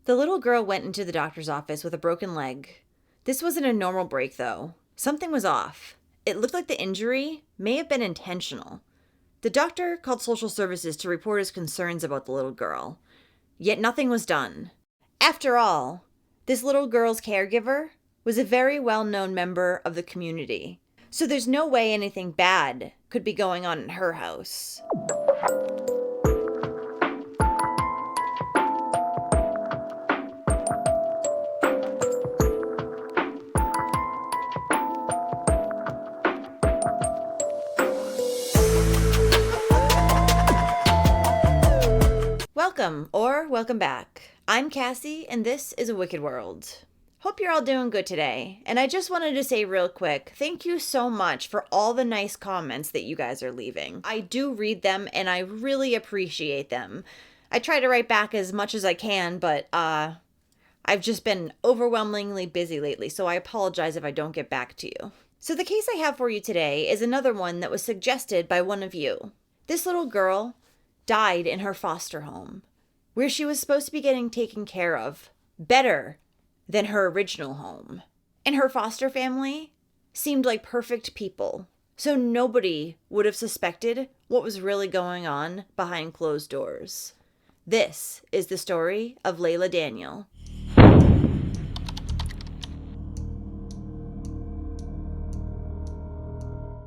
The little girl went into the doctor's office with a broken leg. This wasn't a normal break, though. Something was off. It looked like the injury may have been intentional. The doctor called social services to report his concerns about the little girl. Yet nothing was done. After all, this little girl's caregiver was a very well-known member of the community. So there's no way anything bad could be going on in her house. Welcome back. I'm Cassie, and this is A Wicked World. Hope you're all doing good today, and I just wanted to say real quick, thank you so much for all the nice comments that you guys are leaving. I do read them, and I really appreciate them. I try to write back as much as I can, but I've just been overwhelmingly busy lately, so I apologize if I don't get back to you. So the case I have for you today is another one that was suggested by one of you. This little girl died in her foster home, where she was supposed to be getting taken care of better than her original home. And her foster family seemed like perfect people, so nobody would have suspected what was really going on behind closed doors. This is the story of Laila Daniel.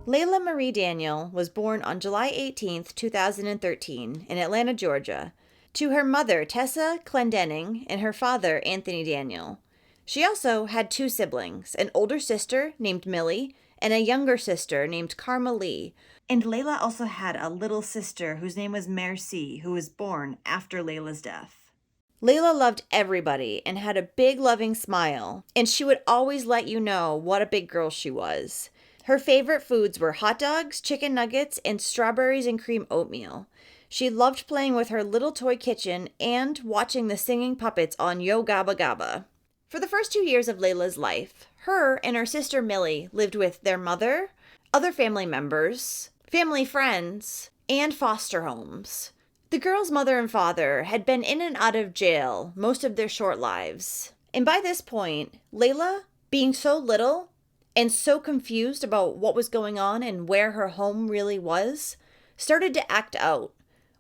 Laila Marie Daniel was born on July 18th, 2013 in Atlanta, Georgia, to her mother, Tessa Clendenning, and her father, Anthony Daniel. She also had two siblings, an older sister named Millie and a younger sister named Karma Lee. And Laila also had a little sister whose name was Merci, who was born after Laila's death. Laila loved everybody and had a big loving smile, and she would always let you know what a big girl she was. Her favorite foods were hot dogs, chicken nuggets, and strawberries and cream oatmeal. She loved playing with her little toy kitchen and watching the singing puppets on Yo Gabba Gabba. For the first 2 years of Laila's life, her and her sister Millie lived with their mother, other family members, family friends, and foster homes. The girls' mother and father had been in and out of jail most of their short lives. And by this point, Laila, being so little and so confused about what was going on and where her home really was, started to act out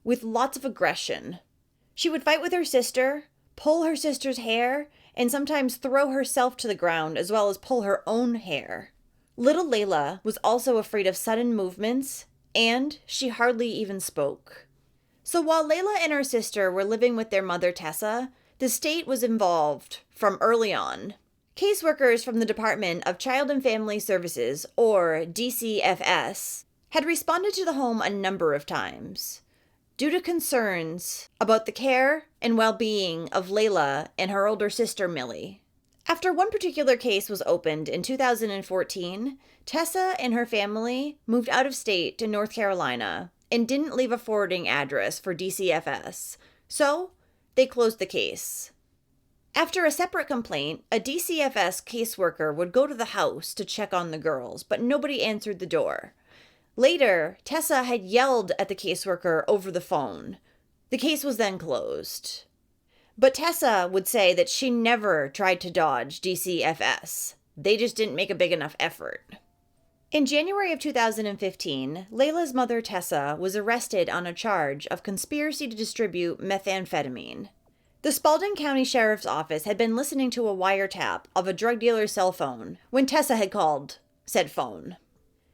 with lots of aggression. She would fight with her sister, pull her sister's hair, and sometimes throw herself to the ground as well as pull her own hair. Little Laila was also afraid of sudden movements, and she hardly even spoke. So while Laila and her sister were living with their mother Tessa, the state was involved from early on. Caseworkers from the Department of Child and Family Services, or DCFS, had responded to the home a number of times due to concerns about the care and well-being of Laila and her older sister Millie. After one particular case was opened in 2014, Tessa and her family moved out of state to North Carolina and didn't leave a forwarding address for DCFS, so they closed the case. After a separate complaint, a DCFS caseworker would go to the house to check on the girls, but nobody answered the door. Later, Tessa had yelled at the caseworker over the phone. The case was then closed. But Tessa would say that she never tried to dodge DCFS. They just didn't make a big enough effort. In January of 2015, Laila's mother Tessa was arrested on a charge of conspiracy to distribute methamphetamine. The Spalding County Sheriff's Office had been listening to a wiretap of a drug dealer's cell phone when Tessa had called said phone.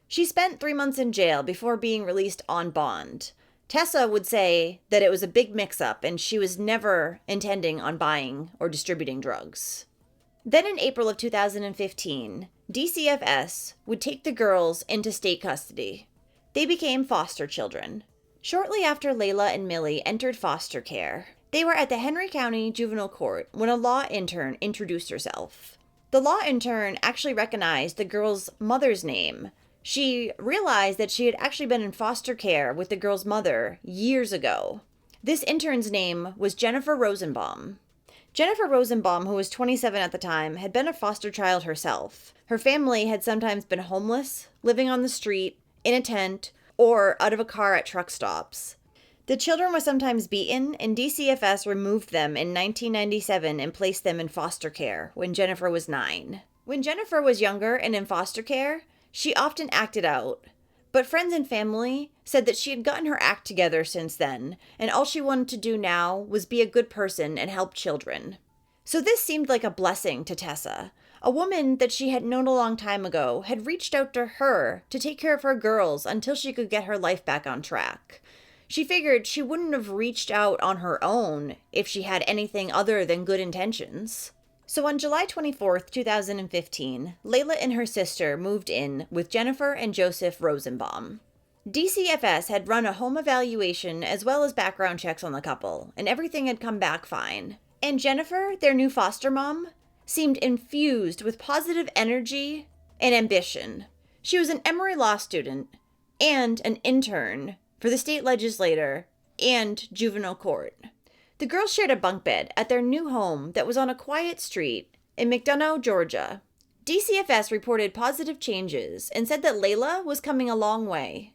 She spent 3 months in jail before being released on bond. Tessa would say that it was a big mix-up and she was never intending on buying or distributing drugs. Then in April of 2015, DCFS would take the girls into state custody. They became foster children. Shortly after Laila and Millie entered foster care, they were at the Henry County Juvenile Court when a law intern introduced herself. The law intern actually recognized the girl's mother's name. She realized that she had actually been in foster care with the girl's mother years ago. This intern's name was Jennifer Rosenbaum. Jennifer Rosenbaum, who was 27 at the time, had been a foster child herself. Her family had sometimes been homeless, living on the street, in a tent, or out of a car at truck stops. The children were sometimes beaten, and DCFS removed them in 1997 and placed them in foster care when Jennifer was 9. When Jennifer was younger and in foster care, she often acted out, but friends and family said that she had gotten her act together since then, and all she wanted to do now was be a good person and help children. So this seemed like a blessing to Tessa. A woman that she had known a long time ago had reached out to her to take care of her girls until she could get her life back on track. She figured she wouldn't have reached out on her own if she had anything other than good intentions. So on July 24th, 2015, Leila and her sister moved in with Jennifer and Joseph Rosenbaum. DCFS had run a home evaluation as well as background checks on the couple, and everything had come back fine. And Jennifer, their new foster mom, seemed infused with positive energy and ambition. She was an Emory Law student and an intern for the state legislature and juvenile court. The girls shared a bunk bed at their new home that was on a quiet street in McDonough, Georgia. DCFS reported positive changes and said that Leila was coming a long way.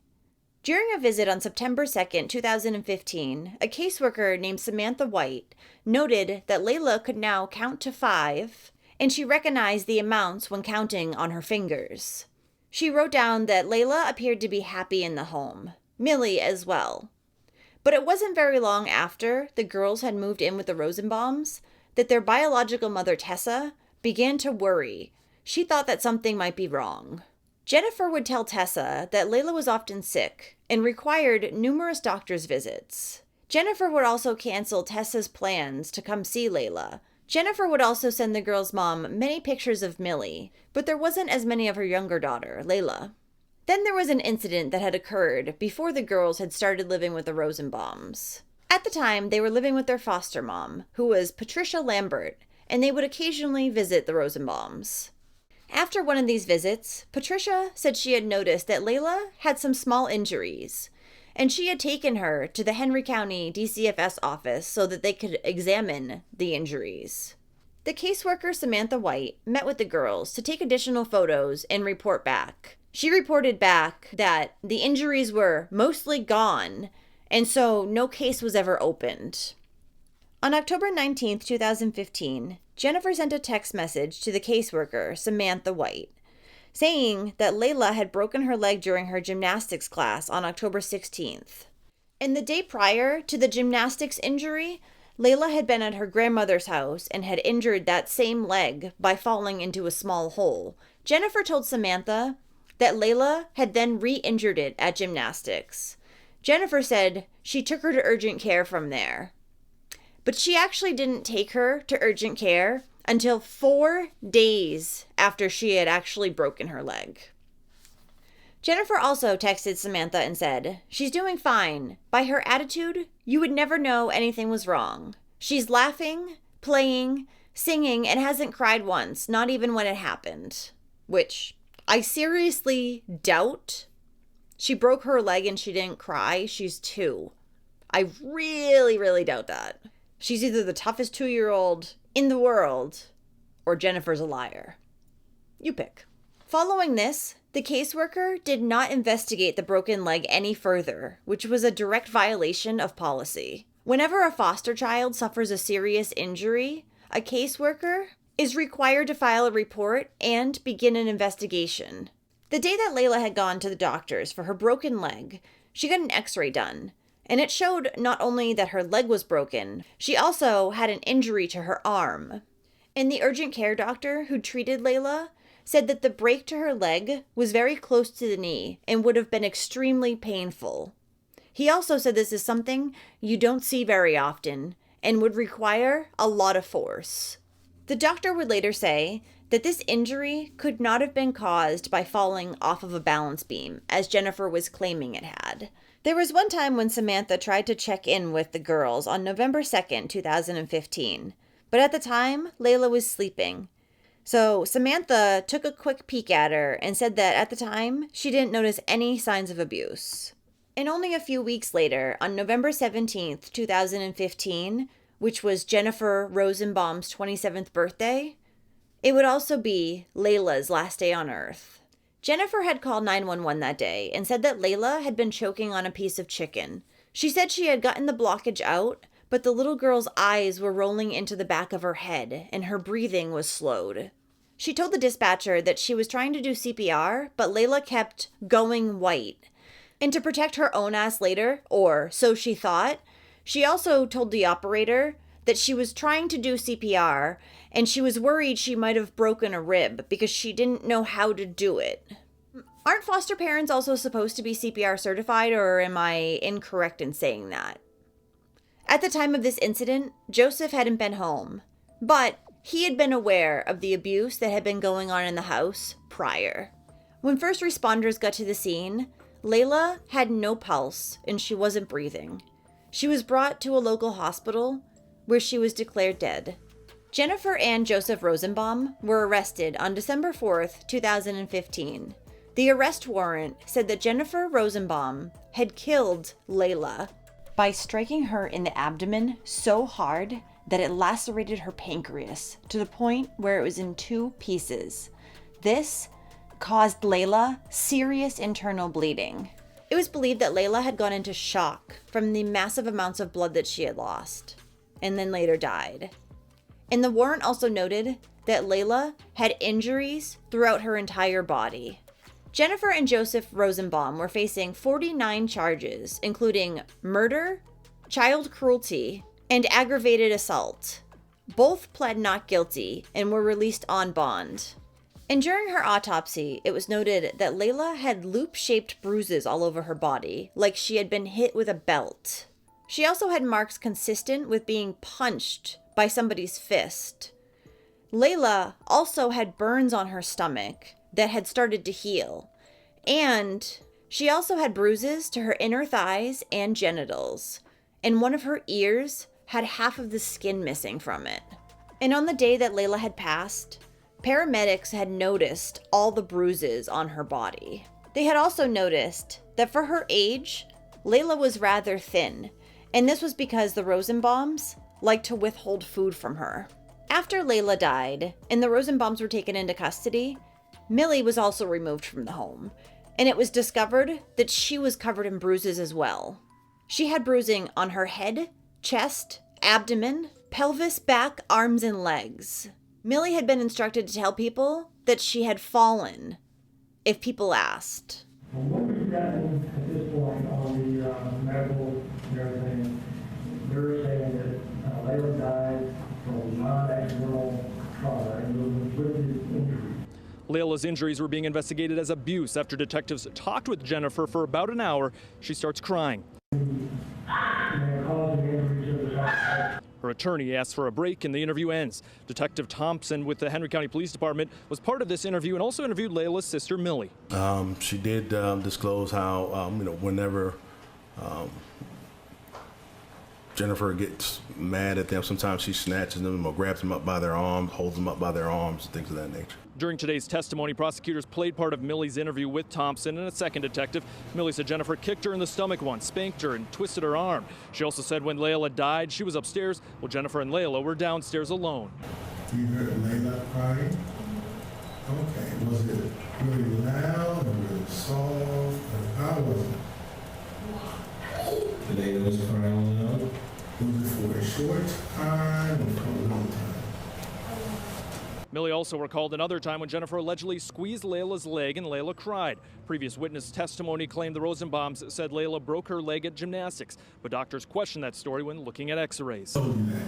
During a visit on September 2nd, 2015, a caseworker named Samantha White noted that Leila could now count to 5, and she recognized the amounts when counting on her fingers. She wrote down that Leila appeared to be happy in the home, Millie as well. But it wasn't very long after the girls had moved in with the Rosenbombs that their biological mother, Tessa, began to worry. She thought that something might be wrong. Jennifer would tell Tessa that Leila was often sick and required numerous doctor's visits. Jennifer would also cancel Tessa's plans to come see Leila. Jennifer would also send the girl's mom many pictures of Millie, but there wasn't as many of her younger daughter, Leila. Then there was an incident that had occurred before the girls had started living with the Rosenbombs. At the time, they were living with their foster mom, who was Patricia Lambert, and they would occasionally visit the Rosenbombs. After one of these visits, Patricia said she had noticed that Leila had some small injuries, and she had taken her to the Henry County DCFS office so that they could examine the injuries. The caseworker Samantha White met with the girls to take additional photos and report back. She reported back that the injuries were mostly gone, and so no case was ever opened. On October 19th, 2015, Jennifer sent a text message to the caseworker, Samantha White, saying that Leila had broken her leg during her gymnastics class on October 16th. And the day prior to the gymnastics injury, Leila had been at her grandmother's house and had injured that same leg by falling into a small hole. Jennifer told Samantha that Leila had then re-injured it at gymnastics. Jennifer said she took her to urgent care from there. But she actually didn't take her to urgent care until 4 days after she had actually broken her leg. Jennifer also texted Samantha and said, "She's doing fine. By her attitude, you would never know anything was wrong. She's laughing, playing, singing, and hasn't cried once, not even when it happened." Which I seriously doubt. She broke her leg and she didn't cry. She's 2. I really, really doubt that. She's either the toughest 2-year-old in the world or Jennifer's a liar. You pick. Following this, the caseworker did not investigate the broken leg any further, which was a direct violation of policy. Whenever a foster child suffers a serious injury, a caseworker is required to file a report and begin an investigation. The day that Leila had gone to the doctors for her broken leg, she got an x-ray done, and it showed not only that her leg was broken, she also had an injury to her arm. And the urgent care doctor who treated Leila said that the break to her leg was very close to the knee and would have been extremely painful. He also said this is something you don't see very often and would require a lot of force. The doctor would later say that this injury could not have been caused by falling off of a balance beam, as Jennifer was claiming it had. There was one time when Samantha tried to check in with the girls on November 2nd, 2015, but at the time, Leila was sleeping. So Samantha took a quick peek at her and said that at the time, she didn't notice any signs of abuse. And only a few weeks later, on November 17th, 2015, which was Jennifer Rosenbaum's 27th birthday, it would also be Leila's last day on Earth. Jennifer had called 911 that day and said that Leila had been choking on a piece of chicken. She said she had gotten the blockage out, but the little girl's eyes were rolling into the back of her head and her breathing was slowed. She told the dispatcher that she was trying to do CPR, but Leila kept going white. And to protect her own ass later, or so she thought, she also told the operator that she was trying to do CPR and she was worried she might have broken a rib because she didn't know how to do it. Aren't foster parents also supposed to be CPR certified, or am I incorrect in saying that? At the time of this incident, Joseph hadn't been home, but he had been aware of the abuse that had been going on in the house prior. When first responders got to the scene, Leila had no pulse and she wasn't breathing. She was brought to a local hospital where she was declared dead. Jennifer and Joseph Rosenbaum were arrested on December 4th, 2015. The arrest warrant said that Jennifer Rosenbaum had killed Leila by striking her in the abdomen so hard that it lacerated her pancreas to the point where it was in 2 pieces. This caused Leila serious internal bleeding. It was believed that Leila had gone into shock from the massive amounts of blood that she had lost, and then later died. And the warrant also noted that Leila had injuries throughout her entire body. Jennifer and Joseph Rosenbaum were facing 49 charges, including murder, child cruelty, and aggravated assault. Both pled not guilty and were released on bond. And during her autopsy, it was noted that Leila had loop-shaped bruises all over her body, like she had been hit with a belt. She also had marks consistent with being punched by somebody's fist. Leila also had burns on her stomach that had started to heal. And she also had bruises to her inner thighs and genitals. And one of her ears had half of the skin missing from it. And on the day that Leila had passed, paramedics had noticed all the bruises on her body. They had also noticed that for her age, Leila was rather thin, and this was because the Rosenbombs liked to withhold food from her. After Leila died and the Rosenbombs were taken into custody, Millie was also removed from the home, and it was discovered that she was covered in bruises as well. She had bruising on her head, chest, abdomen, pelvis, back, arms, and legs. Millie had been instructed to tell people that she had fallen if people asked. What we've gotten at this point on the medical and everything, they're saying that Leila died from non-accidental trauma and was inflicted injury. Leila's injuries were being investigated as abuse. After detectives talked with Jennifer for about an hour, she starts crying. Her attorney asks for a break and the interview ends. Detective Thompson with the Henry County Police Department was part of this interview and also interviewed Leila's sister, Millie. She did disclose how, whenever Jennifer gets mad at them, sometimes she snatches them or grabs them up by their arms, holds them up by their arms, and things of that nature. During today's testimony, prosecutors played part of Millie's interview with Thompson and a second detective. Millie said Jennifer kicked her in the stomach once, spanked her, and twisted her arm. She also said when Leila died, she was upstairs while Jennifer and Leila were downstairs alone. You heard Leila crying? Okay, was it really loud or really soft? Or how was it? Leila was crying loud? Was it for a short time or for a long time? Millie also recalled another time when Jennifer allegedly squeezed Leila's leg and Leila cried. Previous witness testimony claimed the Rosenbombs said Leila broke her leg at gymnastics, but doctors questioned that story when looking at x-rays. Okay.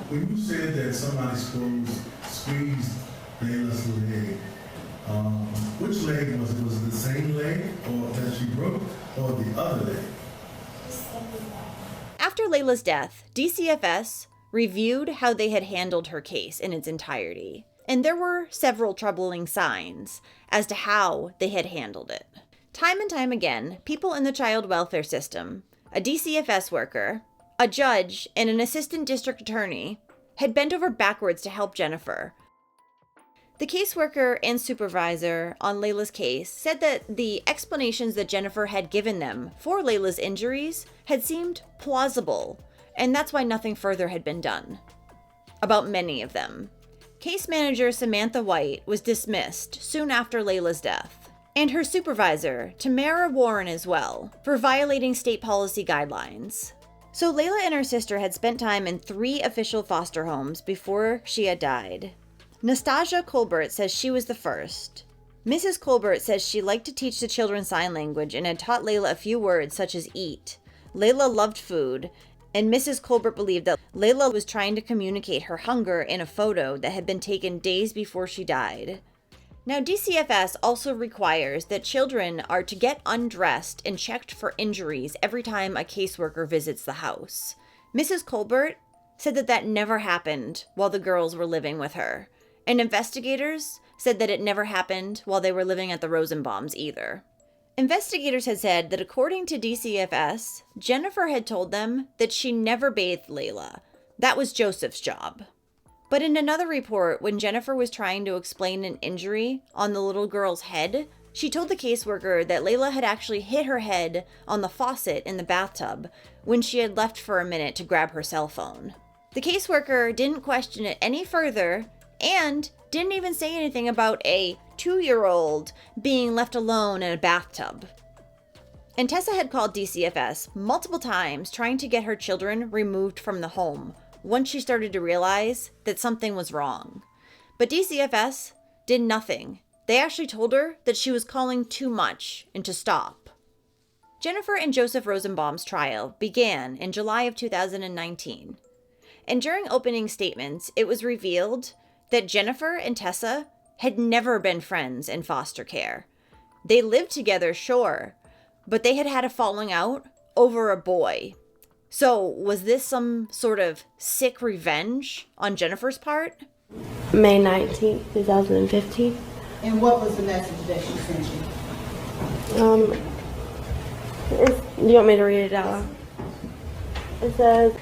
When you said that somebody squeezed Leila's leg, which leg was it? Was it the same leg or that she broke or the other leg? After Leila's death, DCFS reviewed how they had handled her case in its entirety, and there were several troubling signs as to how they had handled it. Time and time again, people in the child welfare system, a DCFS worker, a judge, and an assistant district attorney had bent over backwards to help Jennifer. The caseworker and supervisor on Leila's case said that the explanations that Jennifer had given them for Leila's injuries had seemed plausible, and that's why nothing further had been done about many of them. Case manager Samantha White was dismissed soon after Leila's death. and her supervisor, Tamara Warren, as well, for violating state policy guidelines. So Leila and her sister had spent time in 3 official foster homes before she had died. Nastasia Colbert says she was the first. Mrs. Colbert says she liked to teach the children sign language and had taught Leila a few words such as eat. Leila loved food, and Mrs. Colbert believed that Leila was trying to communicate her hunger in a photo that had been taken days before she died. Now, DCFS also requires that children are to get undressed and checked for injuries every time a caseworker visits the house. Mrs. Colbert said that that never happened while the girls were living with her, and investigators said that it never happened while they were living at the Rosenbombs either. Investigators had said that according to DCFS, Jennifer had told them that she never bathed Leila. That was Joseph's job. But in another report, when Jennifer was trying to explain an injury on the little girl's head, she told the caseworker that Leila had actually hit her head on the faucet in the bathtub when she had left for a minute to grab her cell phone. The caseworker didn't question it any further and didn't even say anything about a 2-year-old being left alone in a bathtub. And Tessa had called DCFS multiple times trying to get her children removed from the home once she started to realize that something was wrong. But DCFS did nothing. They actually told her that she was calling too much and to stop. Jennifer and Joseph Rosenbaum's trial began in July of 2019. And during opening statements, it was revealed that Jennifer and Tessa had never been friends in foster care. They lived together, sure, but they had had a falling out over a boy. So, was this some sort of sick revenge on Jennifer's part? May 19th, 2015. And what was the message that she sent you? Do you want me to read it out loud? It says,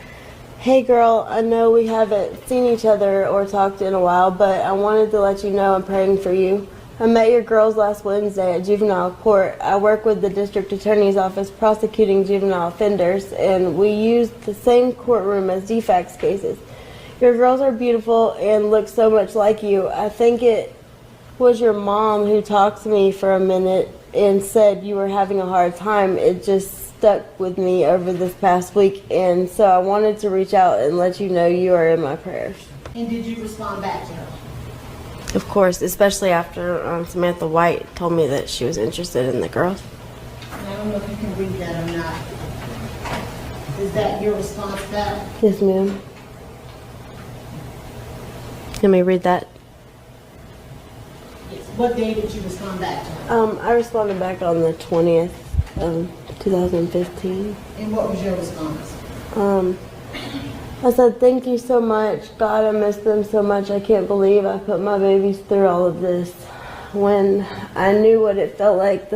"Hey girl, I know we haven't seen each other or talked in a while, but I wanted to let you know I'm praying for you. I met your girls last Wednesday at juvenile court. I work with the district attorney's office prosecuting juvenile offenders, and we used the same courtroom as defects cases. Your girls are beautiful and look so much like you. I think it was your mom who talked to me for a minute and said you were having a hard time. It just stuck with me over this past week, and so I wanted to reach out and let you know you are in my prayers." And did you respond back to her? Of course, especially after Samantha White told me that she was interested in the girls. And I don't know if you can read that or not. Is that your response back? Yes, ma'am. Let me read that. Yes. What day did you respond back to her? I responded back on the 20th of 2015. And what was your response? I said, "Thank you so much. God, I miss them so much. I can't believe I put my babies through all of this." When I knew what it felt like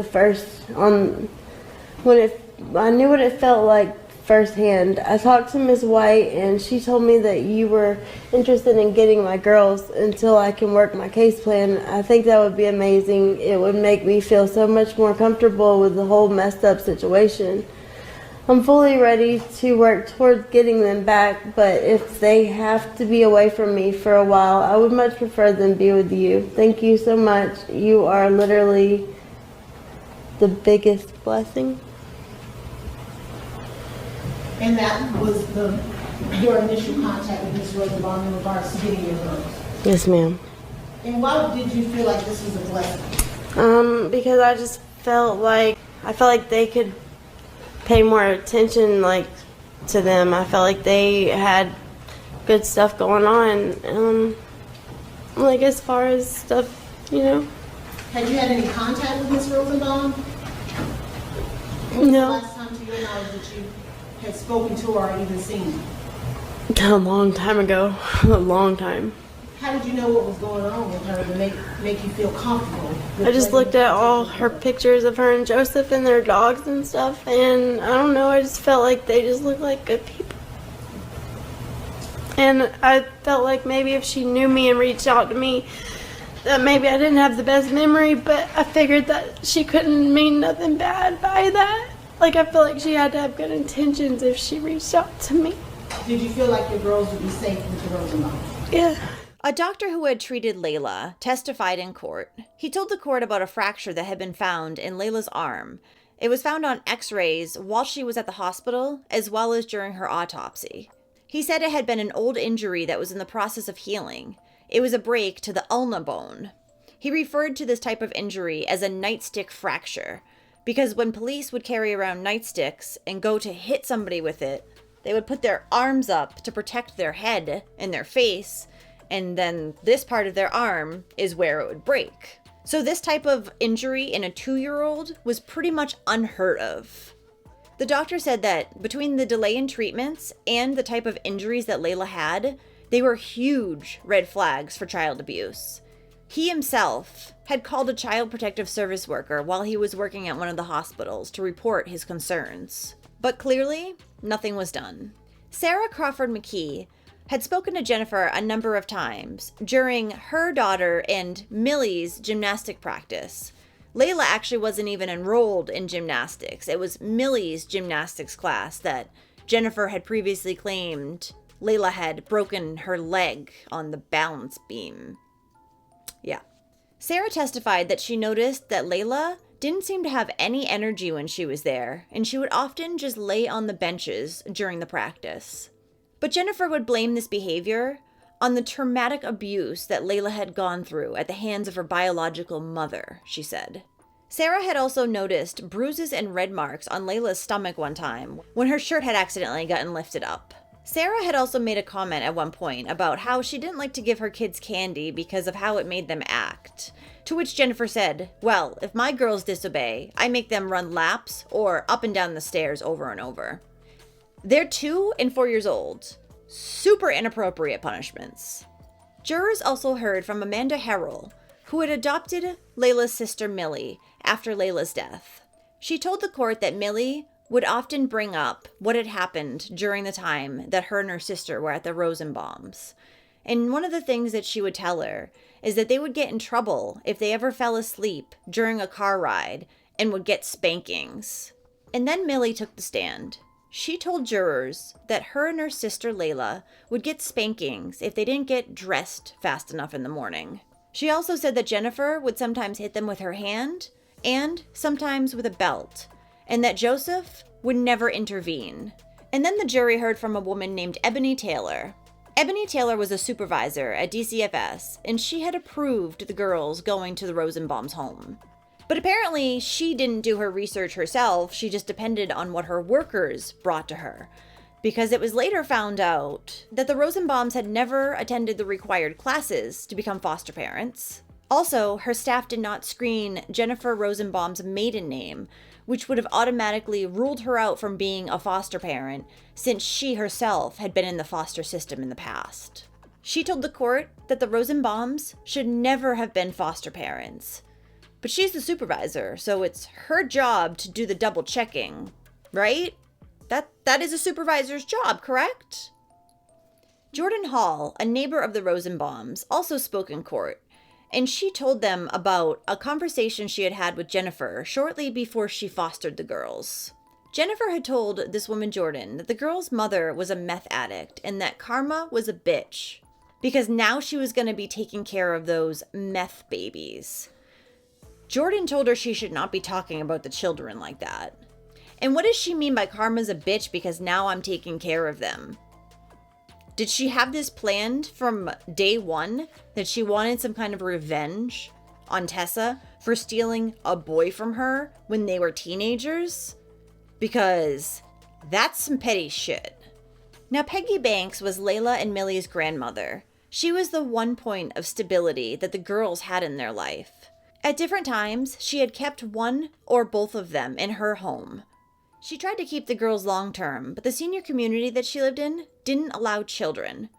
firsthand, I talked to Miss White and she told me that you were interested in getting my girls until I can work my case plan. I think that would be amazing. It would make me feel so much more comfortable with the whole messed up situation. I'm fully ready to work towards getting them back, but if they have to be away from me for a while, I would much prefer them be with you. Thank you so much. You are literally the biggest blessing. And that was your initial contact with Ms. Rosenbaum in regards to getting your girls? Yes, ma'am. And why did you feel like this was a blessing? Because I just felt like they could pay more attention to them. I felt like they had good stuff going on. As far as stuff, Had you had any contact with Ms. Rosenbaum? When was the No. last time, to your knowledge, that you had spoken to her or even seen her? A long time ago. A long time. How did you know what was going on with her to make you feel comfortable? I just looked at all her pictures of her and Joseph and their dogs and stuff, and I don't know, I just felt like they just looked like good people. And I felt like maybe if she knew me and reached out to me, that maybe I didn't have the best memory, but I figured that she couldn't mean nothing bad by that. I feel like she had to have good intentions if she reached out to me. Did you feel like your girls would be safe with the Rosenbaums? Yeah. A doctor who had treated Leila testified in court. He told the court about a fracture that had been found in Leila's arm. It was found on x-rays while she was at the hospital, as well as during her autopsy. He said it had been an old injury that was in the process of healing. It was a break to the ulna bone. He referred to this type of injury as a nightstick fracture, because when police would carry around nightsticks and go to hit somebody with it, they would put their arms up to protect their head and their face, and then this part of their arm is where it would break. So this type of injury in a 2-year-old was pretty much unheard of. The doctor said that between the delay in treatments and the type of injuries that Leila had, they were huge red flags for child abuse. He himself had called a child protective service worker while he was working at one of the hospitals to report his concerns. But clearly, nothing was done. Sarah Crawford McKee had spoken to Jennifer a number of times during her daughter and Millie's gymnastic practice. Leila actually wasn't even enrolled in gymnastics. It was Millie's gymnastics class that Jennifer had previously claimed Leila had broken her leg on the balance beam. Yeah. Sarah testified that she noticed that Leila didn't seem to have any energy when she was there, and she would often just lay on the benches during the practice. But Jennifer would blame this behavior on the traumatic abuse that Leila had gone through at the hands of her biological mother, she said. Sarah had also noticed bruises and red marks on Leila's stomach one time when her shirt had accidentally gotten lifted up. Sarah had also made a comment at one point about how she didn't like to give her kids candy because of how it made them act. To which Jennifer said, "Well, if my girls disobey, I make them run laps or up and down the stairs over and over." They're 2 and 4 years old. Super inappropriate punishments. Jurors also heard from Amanda Harrell, who had adopted Leila's sister Millie after Leila's death. She told the court that Millie would often bring up what had happened during the time that her and her sister were at the Rosenbombs. And one of the things that she would tell her is that they would get in trouble if they ever fell asleep during a car ride and would get spankings. And then Millie took the stand. She told jurors that her and her sister Leila would get spankings if they didn't get dressed fast enough in the morning. She also said that Jennifer would sometimes hit them with her hand and sometimes with a belt, and that Joseph would never intervene. And then the jury heard from a woman named Ebony Taylor. Ebony Taylor was a supervisor at DCFS, and she had approved the girls going to the Rosenbombs' home. But apparently, she didn't do her research herself, she just depended on what her workers brought to her. Because it was later found out that the Rosenbombs had never attended the required classes to become foster parents. Also, her staff did not screen Jennifer Rosenbaum's maiden name, which would have automatically ruled her out from being a foster parent, since she herself had been in the foster system in the past. She told the court that the Rosenbombs should never have been foster parents. But she's the supervisor, so it's her job to do the double checking, right? That is a supervisor's job, correct? Jordan Hall, a neighbor of the Rosenbombs, also spoke in court, and she told them about a conversation she had had with Jennifer shortly before she fostered the girls. Jennifer had told this woman Jordan that the girls' mother was a meth addict and that Karma was a bitch because now she was going to be taking care of those meth babies. Jordan told her she should not be talking about the children like that. And what does she mean by Karma's a bitch because now I'm taking care of them? Did she have this planned from day one, that she wanted some kind of revenge on Tessa for stealing a boy from her when they were teenagers? Because that's some petty shit. Now, Peggy Banks was Leila and Millie's grandmother. She was the one point of stability that the girls had in their life. At different times, she had kept one or both of them in her home. She tried to keep the girls long-term, but the senior community that she lived in didn't allow children.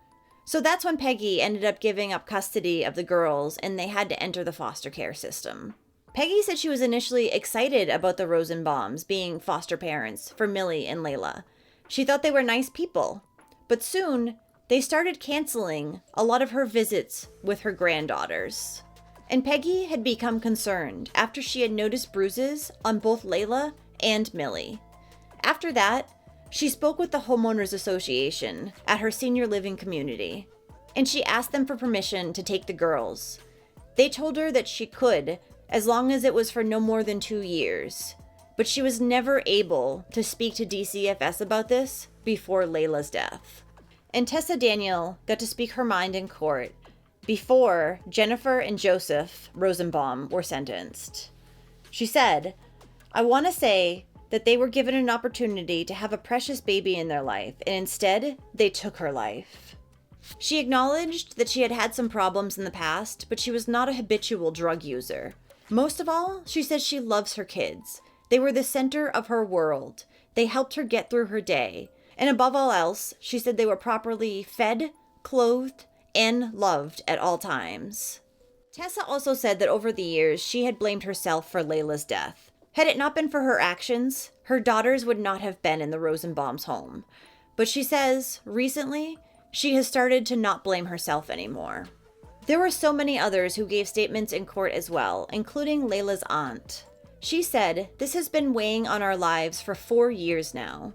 So that's when Peggy ended up giving up custody of the girls and they had to enter the foster care system. Peggy said she was initially excited about the Rosenbombs being foster parents for Millie and Leila. She thought they were nice people, but soon they started canceling a lot of her visits with her granddaughters. And Peggy had become concerned after she had noticed bruises on both Leila and Millie. After that, she spoke with the Homeowners Association at her senior living community. and she asked them for permission to take the girls. They told her that she could, as long as it was for no more than 2 years. But she was never able to speak to DCFS about this before Laila's death. And Tessa Daniel got to speak her mind in court before Jennifer and Joseph Rosenbaum were sentenced. She said, "I want to say that they were given an opportunity to have a precious baby in their life, and instead, they took her life." She acknowledged that she had had some problems in the past, but she was not a habitual drug user. Most of all, she says she loves her kids. They were the center of her world. They helped her get through her day. And above all else, she said they were properly fed, clothed, and loved at all times. Tessa also said that over the years, she had blamed herself for Laila's death. Had it not been for her actions, her daughters would not have been in the Rosenbombs' home. But she says, recently, she has started to not blame herself anymore. There were so many others who gave statements in court as well, including Laila's aunt. She said, "This has been weighing on our lives for 4 years now.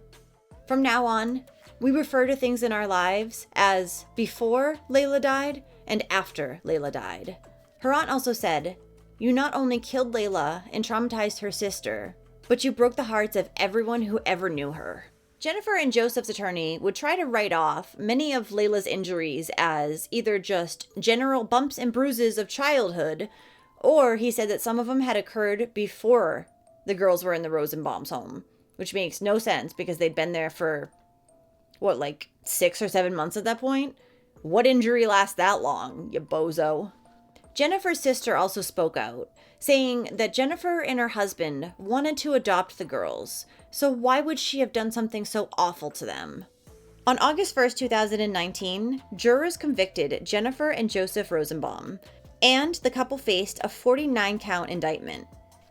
From now on, we refer to things in our lives as before Laila died and after Laila died." Her aunt also said, "You not only killed Laila and traumatized her sister, but you broke the hearts of everyone who ever knew her." Jennifer and Joseph's attorney would try to write off many of Laila's injuries as either just general bumps and bruises of childhood, or he said that some of them had occurred before the girls were in the Rosenbaum's home, which makes no sense because they'd been there for, 6 or 7 months at that point? What injury lasts that long, you bozo? Jennifer's sister also spoke out, saying that Jennifer and her husband wanted to adopt the girls, so why would she have done something so awful to them? On August 1st, 2019, jurors convicted Jennifer and Joseph Rosenbaum, and the couple faced a 49-count indictment.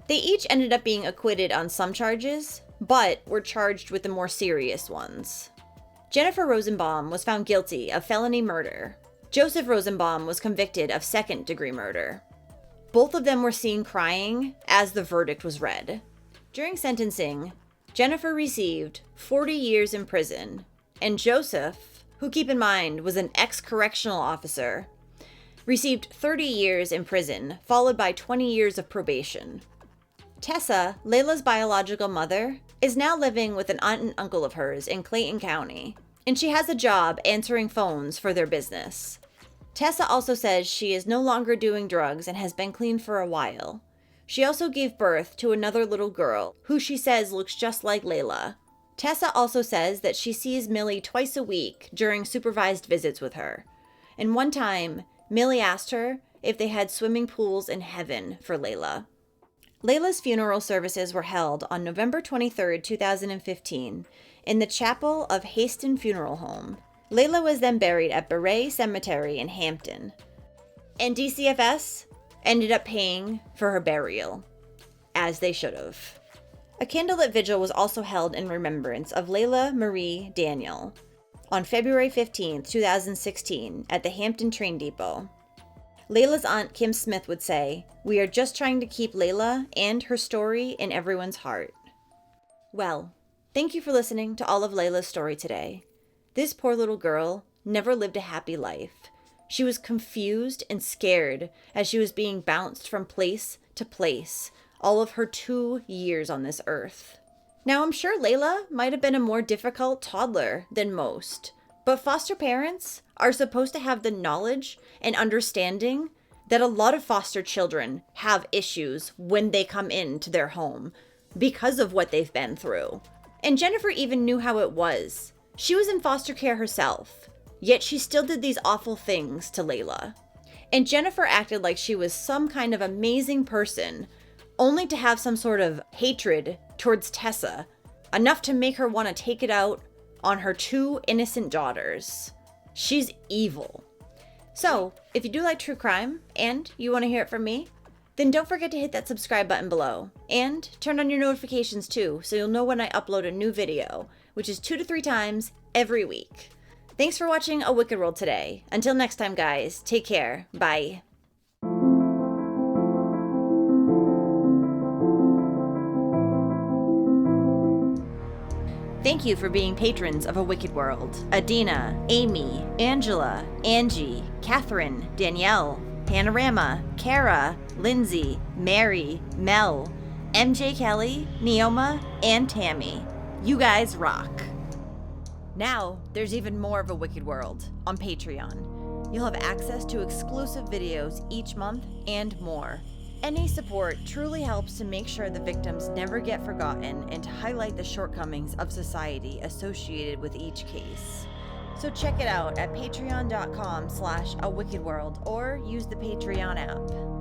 They each ended up being acquitted on some charges, but were charged with the more serious ones. Jennifer Rosenbaum was found guilty of felony murder. Joseph Rosenbaum was convicted of second-degree murder. Both of them were seen crying as the verdict was read. During sentencing, Jennifer received 40 years in prison, and Joseph, who keep in mind was an ex-correctional officer, received 30 years in prison, followed by 20 years of probation. Tessa, Laila's biological mother, is now living with an aunt and uncle of hers in Clayton County, and she has a job answering phones for their business. Tessa also says she is no longer doing drugs and has been clean for a while. She also gave birth to another little girl, who she says looks just like Laila. Tessa also says that she sees Millie twice a week during supervised visits with her. And one time, Millie asked her if they had swimming pools in heaven for Laila. Laila's funeral services were held on November 23, 2015, in the chapel of Haston Funeral Home. Laila was then buried at Beret Cemetery in Hampton. And DCFS ended up paying for her burial, as they should have. A candlelit vigil was also held in remembrance of Laila Marie Daniel on February 15, 2016, at the Hampton Train Depot. Laila's aunt, Kim Smith, would say, "We are just trying to keep Laila and her story in everyone's heart." Well, thank you for listening to all of Laila's story today. This poor little girl never lived a happy life. She was confused and scared as she was being bounced from place to place all of her 2 years on this earth. Now, I'm sure Laila might have been a more difficult toddler than most, but foster parents are supposed to have the knowledge and understanding that a lot of foster children have issues when they come into their home because of what they've been through. And Jennifer even knew how it was. She was in foster care herself, yet she still did these awful things to Laila. And Jennifer acted like she was some kind of amazing person, only to have some sort of hatred towards Tessa, enough to make her want to take it out on her 2 innocent daughters. She's evil. So, if you do like true crime, and you want to hear it from me, then don't forget to hit that subscribe button below, and turn on your notifications too, so you'll know when I upload a new video, which is 2 to 3 times every week. Thanks for watching A Wicked World today. Until next time, guys, take care. Bye. Thank you for being patrons of A Wicked World. Adina, Amy, Angela, Angie, Catherine, Danielle, Panorama, Kara, Lindsay, Mary, Mel, MJ Kelly, Neoma, and Tammy. You guys rock. Now, there's even more of A Wicked World on Patreon. You'll have access to exclusive videos each month and more. Any support truly helps to make sure the victims never get forgotten and to highlight the shortcomings of society associated with each case. So check it out at patreon.com/awickedworld or use the Patreon app.